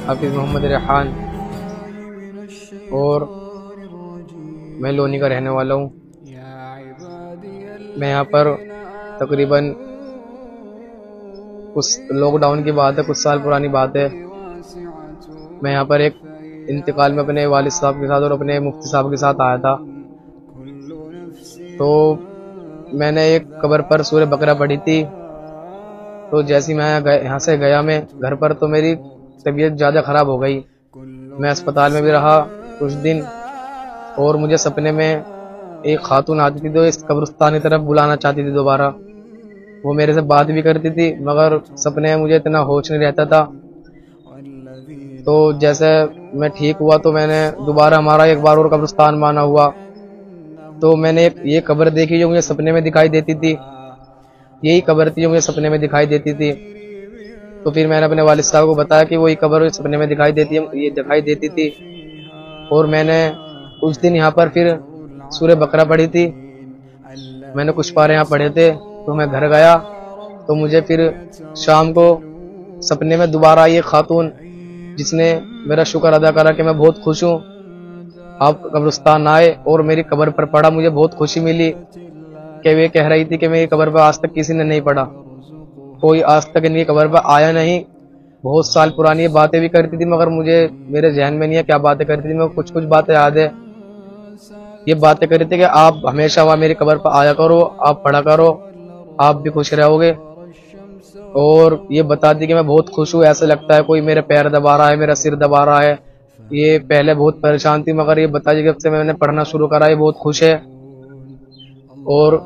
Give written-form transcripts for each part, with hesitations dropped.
हाफिज़ मोहम्मद रेहान और मैं लोनी का रहने वाला हूँ। मैं यहाँ पर तकरीबन कुछ लॉकडाउन की बात है, कुछ साल पुरानी बात है। मैं यहाँ पर एक इंतकाल में अपने वालिद साहब के साथ और अपने मुफ्ती साहब के साथ आया था। तो मैंने एक कब्र पर सूरह बकरा पढ़ी थी। तो जैसे मैं यहाँ से गया मैं घर पर, तो मेरी तबीयत ज़्यादा ख़राब हो गई। मैं अस्पताल में भी रहा कुछ दिन और मुझे सपने में एक खातून आती थी, तो इस कब्रिस्तान की तरफ बुलाना चाहती थी दोबारा। वो मेरे से बात भी करती थी, मगर सपने में मुझे इतना होश नहीं रहता था। तो जैसे मैं ठीक हुआ तो मैंने दोबारा हमारा एक बार और कब्रिस्तान माना हुआ। तो मैंने ये कब्र देखी जो मुझे सपने में दिखाई देती थी। यही कब्र थी जो मुझे सपने में दिखाई देती थी। तो फिर मैंने अपने वालिद साहब को बताया कि वही कब्र सपने में दिखाई देती थी। और मैंने कुछ दिन यहाँ पर फिर सूरह बकरा पढ़ी थी। मैंने कुछ पारे यहाँ पढ़े थे। तो मैं घर गया तो मुझे फिर शाम को सपने में दोबारा ये खातून, जिसने मेरा शुक्र अदा करा कि मैं बहुत खुश हूँ, आप कब्रिस्तान आए और मेरी कब्र पर पढ़ा। मुझे बहुत खुशी मिली कि वे कह रही थी कि मेरी कब्र पर आज तक किसी ने नहीं पढ़ा, कोई आज तक इनकी कब्र पर आया नहीं। बहुत साल पुरानी ये बातें भी करती थी, मगर मुझे मेरे जहन में नहीं है क्या बातें करती थी। मैं कुछ कुछ बातें याद है। ये बातें कर रही थी कि आप हमेशा वहाँ मेरी कब्र पर आया करो, आप पढ़ा करो, आप भी खुश रहोगे। और ये बताती कि मैं बहुत खुश हूँ, ऐसा लगता है कोई मेरे पैर दबा रहा है, मेरा सिर दबा रहा है। ये पहले बहुत परेशान थी, मगर ये बताती जब से मैंने पढ़ना शुरू करा ये बहुत खुश है। और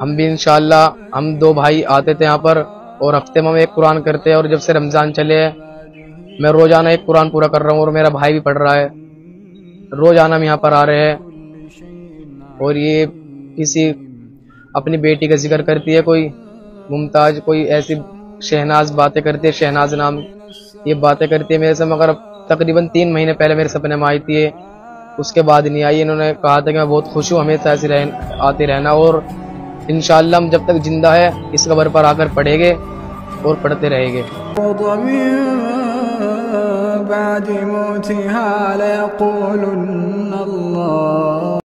हम भी इंशाअल्लाह, हम दो भाई आते थे यहाँ पर और हफ्ते में हम एक कुरान करते हैं। और जब से रमज़ान चले हैं मैं रोज़ाना एक कुरान पूरा कर रहा हूँ और मेरा भाई भी पढ़ रहा है। रोज़ाना हम यहाँ पर आ रहे हैं। और ये किसी अपनी बेटी का जिक्र करती है, कोई मुमताज, कोई ऐसी शहनाज बातें करती है, शहनाज नाम ये बातें करती है मेरे से। मगर तकरीबन 3 महीने पहले मेरे सपने में आई थी, उसके बाद नहीं आई। इन्होंने कहा था कि मैं बहुत खुश हूँ, हमेशा ऐसी आती रहना। और इंशाअल्लाह हम जब तक जिंदा है इस कब्र पर आकर पढ़ेंगे और पढ़ते रहेंगे।